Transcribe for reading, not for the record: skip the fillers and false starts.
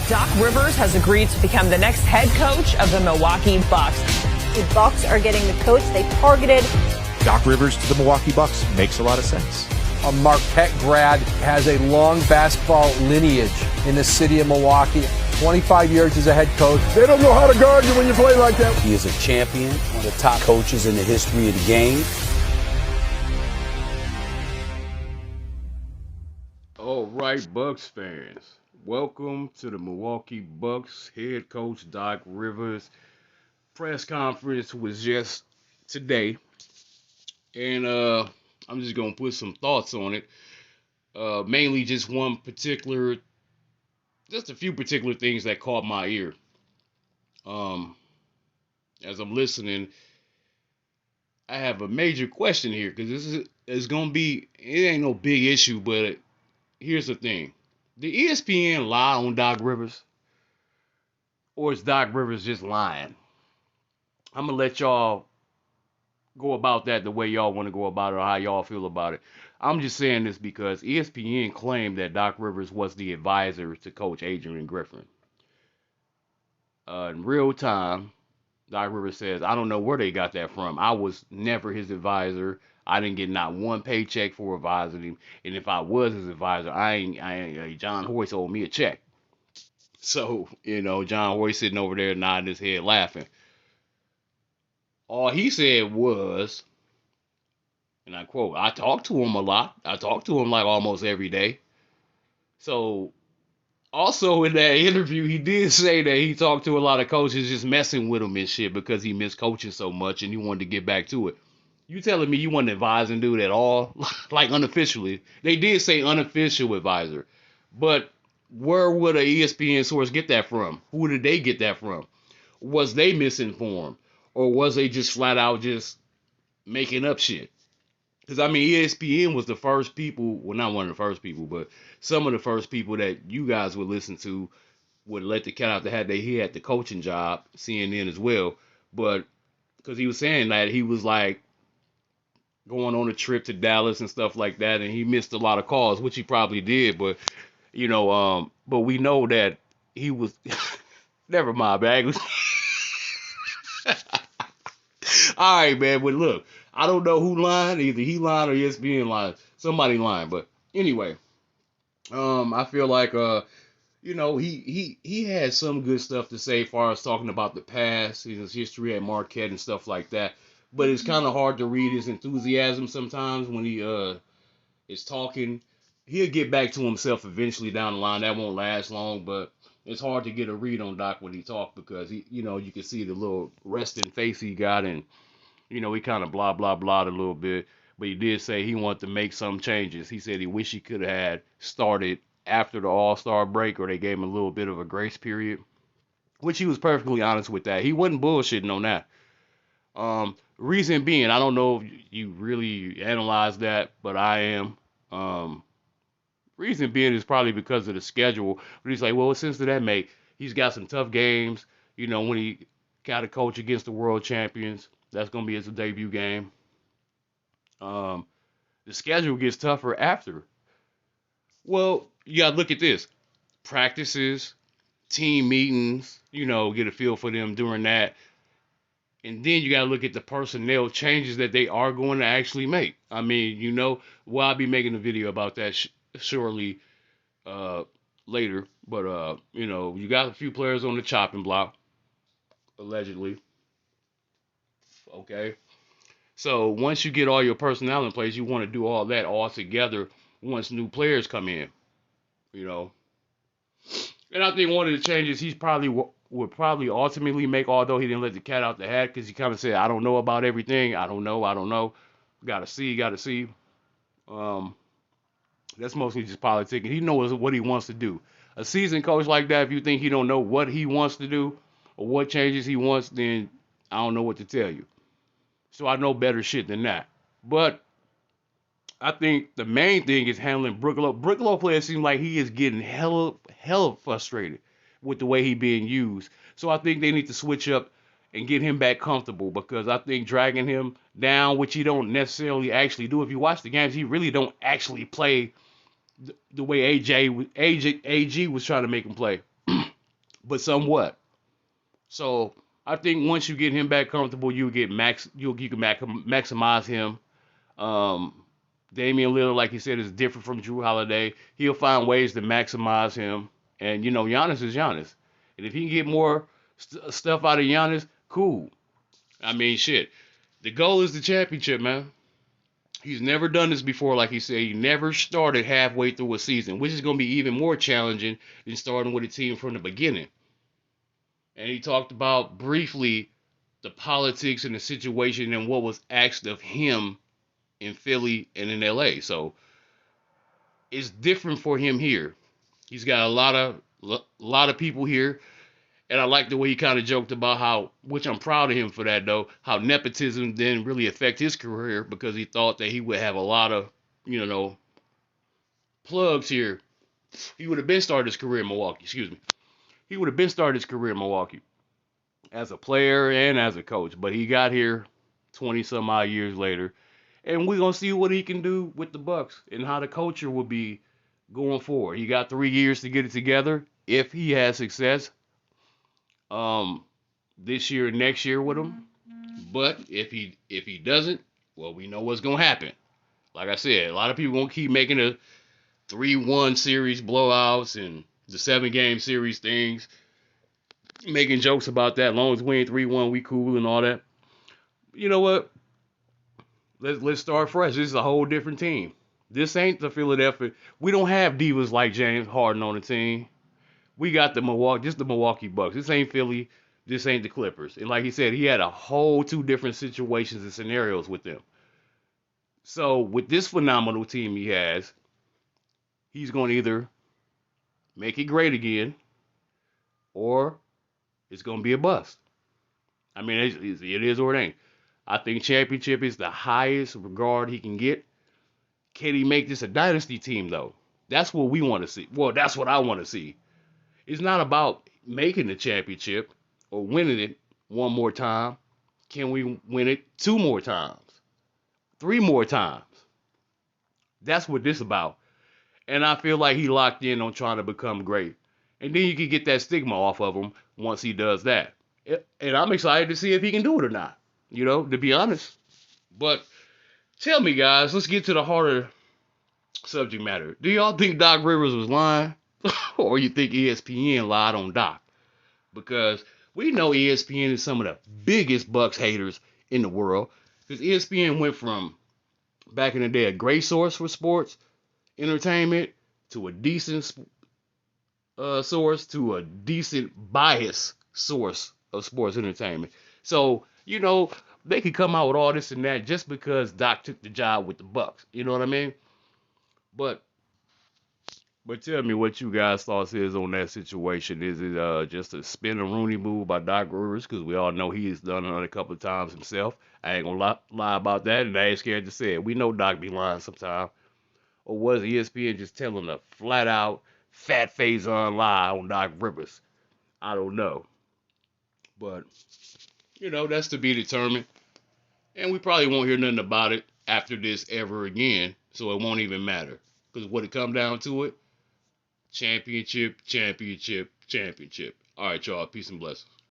Doc Rivers has agreed to become the next head coach of the Milwaukee Bucks. The Bucks are getting the coach they targeted. Doc Rivers to the Milwaukee Bucks makes a lot of sense. A Marquette grad, has a long basketball lineage in the city of Milwaukee. 25 years as a head coach. They don't know how to guard you when you play like that. He is a champion, one of the top coaches in the history of the game. All right, Bucks fans, welcome to the Milwaukee Bucks head coach Doc Rivers. Press conference was just today, and I'm just gonna put some thoughts on it. Mainly just a few particular things that caught my ear. As I'm listening, I have a major question here because it's gonna be, it ain't no big issue, but here's the thing. Did ESPN lie on Doc Rivers? Or is Doc Rivers just lying? I'm going to let y'all go about that the way y'all want to go about it or how y'all feel about it. I'm just saying this because ESPN claimed that Doc Rivers was the advisor to Coach Adrian Griffin. In real time, Doc Rivers says, I don't know where they got that from. I was never his advisor. I didn't get not one paycheck for advising him. And if I was his advisor, John Hoyce owed me a check. So, John Hoyce sitting over there nodding his head laughing. All he said was, and I quote, I talk to him a lot. I talk to him like almost every day. So, also in that interview, he did say that he talked to a lot of coaches just messing with him and shit because he missed coaching so much and he wanted to get back to it. You telling me you wasn't advising dude at all? Like unofficially. They did say unofficial advisor. But where would a ESPN source get that from? Who did they get that from? Was they misinformed? Or was they just flat out just making up shit? Because, ESPN was the first people, well, not one of the first people, but some of the first people that you guys would listen to would let the cat out the hat that he had the coaching job, CNN as well. But because he was saying that he was like, going on a trip to Dallas and stuff like that, and he missed a lot of calls, which he probably did, but but we know that he was never mind, man. All right, man, but look, I don't know who lying, either he lying or ESPN lying, somebody lying, but anyway, I feel like he had some good stuff to say as far as talking about the past, his history at Marquette and stuff like that. But it's kind of hard to read his enthusiasm sometimes when he is talking. He'll get back to himself eventually down the line. That won't last long, but it's hard to get a read on Doc when he talks because you can see the little resting face he got, and he kind of blah blah blah a little bit. But he did say he wanted to make some changes. He said he wished he could have had started after the All-Star break, or they gave him a little bit of a grace period, which he was perfectly honest with that. He wasn't bullshitting on that. Reason being, I don't know if you really analyze that, but I am. Reason being is probably because of the schedule. But he's like, well, what sense did that make? He's got some tough games. When he got to coach against the world champions, that's going to be his debut game. The schedule gets tougher after. Well, you got to look at this. Practices, team meetings, get a feel for them during that. And then you got to look at the personnel changes that they are going to actually make. I'll be making a video about that shortly later. But, you got a few players on the chopping block, allegedly. Okay. So once you get all your personnel in place, you want to do all that all together once new players come in, And I think one of the changes he's would probably ultimately make, although he didn't let the cat out the hat, because he kind of said, I don't know about everything. I don't know. Gotta see. That's mostly just politicking. He knows what he wants to do. A seasoned coach like that, if you think he don't know what he wants to do or what changes he wants, then I don't know what to tell you. So I know better shit than that. But I think the main thing is handling Brook Lopez. Brook Lopez seems like he is getting hella frustrated with the way he being used. So I think they need to switch up and get him back comfortable, because I think dragging him down, which he don't necessarily actually do. If you watch the games, he really don't actually play the way AG was trying to make him play. but somewhat. So I think once you get him back comfortable, you can maximize him. Um, Damian Lillard, like you said, is different from Drew Holiday. He'll find ways to maximize him. And, Giannis is Giannis. And if he can get more stuff out of Giannis, cool. I mean, shit. The goal is the championship, man. He's never done this before, like he said. He never started halfway through a season, which is going to be even more challenging than starting with a team from the beginning. And he talked about briefly the politics and the situation and what was asked of him in Philly and in LA. So it's different for him here. He's got a lot of people here, and I like the way he kind of joked about how, which I'm proud of him for that though, how nepotism didn't really affect his career because he thought that he would have a lot of, plugs here. He would have been started his career in Milwaukee. Excuse me. He would have been started his career in Milwaukee as a player and as a coach, but he got here 20 some odd years later. And we're going to see what he can do with the Bucks and how the culture will be going forward. He got 3 years to get it together if he has success this year and next year with him. But if he doesn't, well, we know what's going to happen. Like I said, a lot of people going to keep making the 3-1 series blowouts and the 7-game series things, making jokes about that. As long as we ain't 3-1, we cool and all that. You know what? Let's start fresh. This is a whole different team. This ain't the Philadelphia. We don't have divas like James Harden on the team. We got the Milwaukee Bucks. This ain't Philly. This ain't the Clippers. And like he said, he had a whole 2 different situations and scenarios with them. So with this phenomenal team he has, he's going to either make it great again or it's going to be a bust. I mean, it is or it ain't. I think championship is the highest regard he can get. Can he make this a dynasty team, though? That's what we want to see. Well, that's what I want to see. It's not about making the championship or winning it one more time. Can we win it 2 more times? 3 more times? That's what this is about. And I feel like he locked in on trying to become great. And then you can get that stigma off of him once he does that. And I'm excited to see if he can do it or not. To be honest. But tell me, guys, let's get to the harder subject matter. Do y'all think Doc Rivers was lying? Or you think ESPN lied on Doc? Because we know ESPN is some of the biggest Bucks haters in the world. Because ESPN went from, back in the day, a great source for sports entertainment to a decent source to a decent bias source of sports entertainment. So, they could come out with all this and that just because Doc took the job with the Bucks. You know what I mean? But tell me what you guys' thoughts is on that situation. Is it just a spin a Rooney move by Doc Rivers? Because we all know he's done it a couple of times himself. I ain't gonna lie about that, and I ain't scared to say it. We know Doc be lying sometime. Or was ESPN just telling a flat out fat face on lie on Doc Rivers? I don't know. But that's to be determined. And we probably won't hear nothing about it after this ever again. So it won't even matter. Because when it come down to it, championship, championship, championship. All right, y'all. Peace and blessings.